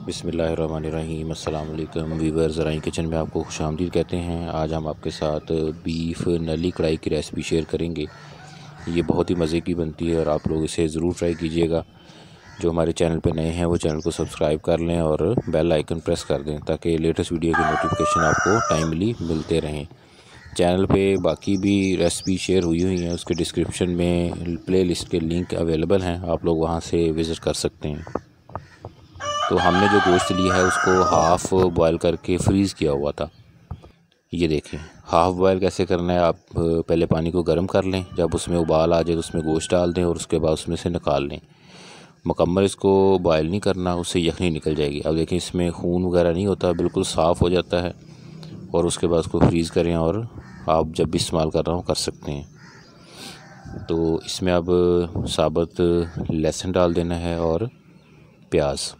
बिस्मिल्लाहिर्रहमानिर्रहीम। अस्सलाम वालेकुम वीवर्स, अराइन किचन में आपको खुशामदीद कहते हैं। आज हम आपके साथ बीफ नली कढ़ाई की रेसिपी शेयर करेंगे। ये बहुत ही मज़े की बनती है और आप लोग इसे ज़रूर ट्राई कीजिएगा। जो हमारे चैनल पे नए हैं वो चैनल को सब्सक्राइब कर लें और बेल आइकन प्रेस कर दें ताकि लेटेस्ट वीडियो की नोटिफिकेशन आपको टाइमली मिलते रहें। चैनल पे बाकी भी रेसिपी शेयर हुई हैं, उसके डिस्क्रिप्शन में प्ले लिस्ट के लिंक अवेलेबल हैं, आप लोग वहाँ से विज़िट कर सकते हैं। तो हमने जो गोश्त लिया है उसको हाफ़ बॉयल करके फ्रीज़ किया हुआ था। ये देखें, हाफ़ बॉयल कैसे करना है। आप पहले पानी को गर्म कर लें, जब उसमें उबाल आ जाए तो उसमें गोश्त डाल दें और उसके बाद उसमें से निकाल लें। मुकम्मल इसको बॉयल नहीं करना, उससे यखनी निकल जाएगी। अब देखें, इसमें खून वगैरह नहीं होता, बिल्कुल साफ़ हो जाता है। और उसके बाद उसको फ्रीज़ करें और आप जब भी इस्तेमाल कर रहा हो कर सकते हैं। तो इसमें अब साबुत लहसुन डाल देना है और प्याज।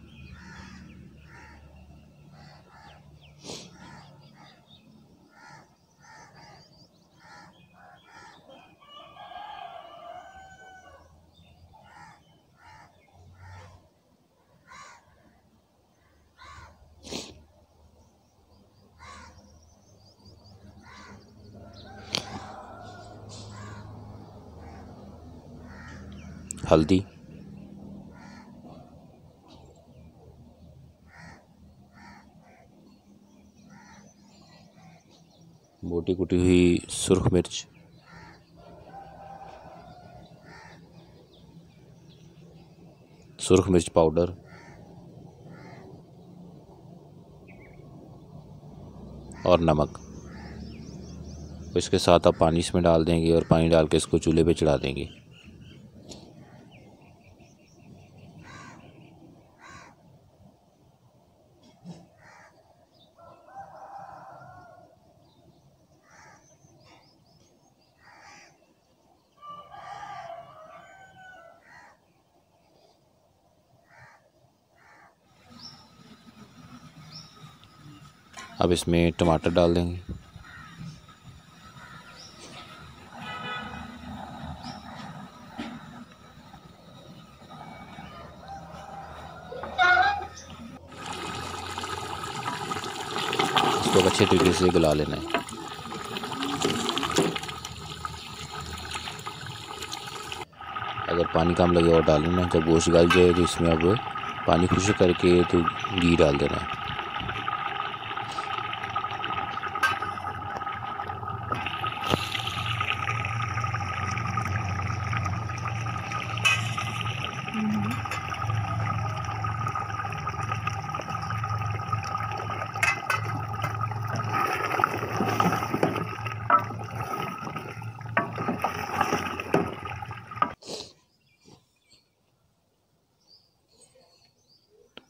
हल्दी, मोटी कुटी हुई सुर्ख मिर्च, सुर्ख मिर्च पाउडर, और नमक। इसके साथ आप पानी इसमें डाल देंगे और पानी डाल के इसको चूल्हे पे चढ़ा देंगे। अब इसमें टमाटर डाल देंगे। इसको अच्छे तरीके से गला लेना है। अगर पानी कम लगे और डाल लेना। जब गोश्त गल जाए तो इसमें अब पानी खुश्क करके तो घी डाल देना है।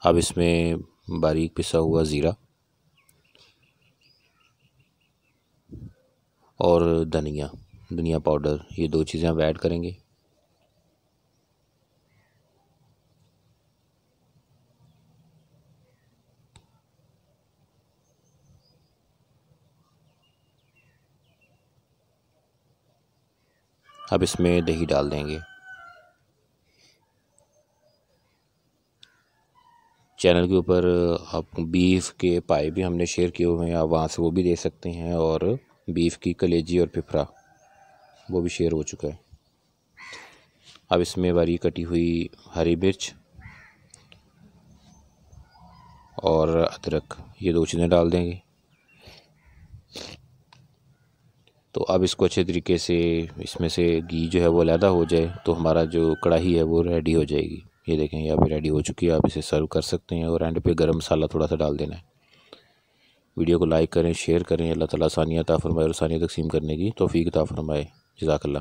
अब इसमें बारीक पिसा हुआ ज़ीरा और धनिया पाउडर, ये दो चीज़ें आप ऐड करेंगे। अब इसमें दही डाल देंगे। चैनल के ऊपर आप बीफ के पाए भी हमने शेयर किए हुए हैं, आप वहाँ से वो भी दे सकते हैं। और बीफ की कलेजी और पिपरा वो भी शेयर हो चुका है। अब इसमें बारीक कटी हुई हरी मिर्च और अदरक, ये दो चीज़ें डाल देंगे। तो अब इसको अच्छे तरीके से इसमें से घी जो है वो अलहदा हो जाए तो हमारा जो कढ़ाही है वो रेडी हो जाएगी। ये देखें, यहाँ पे रेडी हो चुकी है। आप इसे सर्व कर सकते हैं और एंड पे गरम मसाला थोड़ा सा डाल देना है। वीडियो को लाइक करें, शेयर करें। अल्लाह ताला आसानियाँ अता फरमाए और आसानियाँ तकसीम करने की तौफीक अता फरमाए। जज़ाकल्लाह।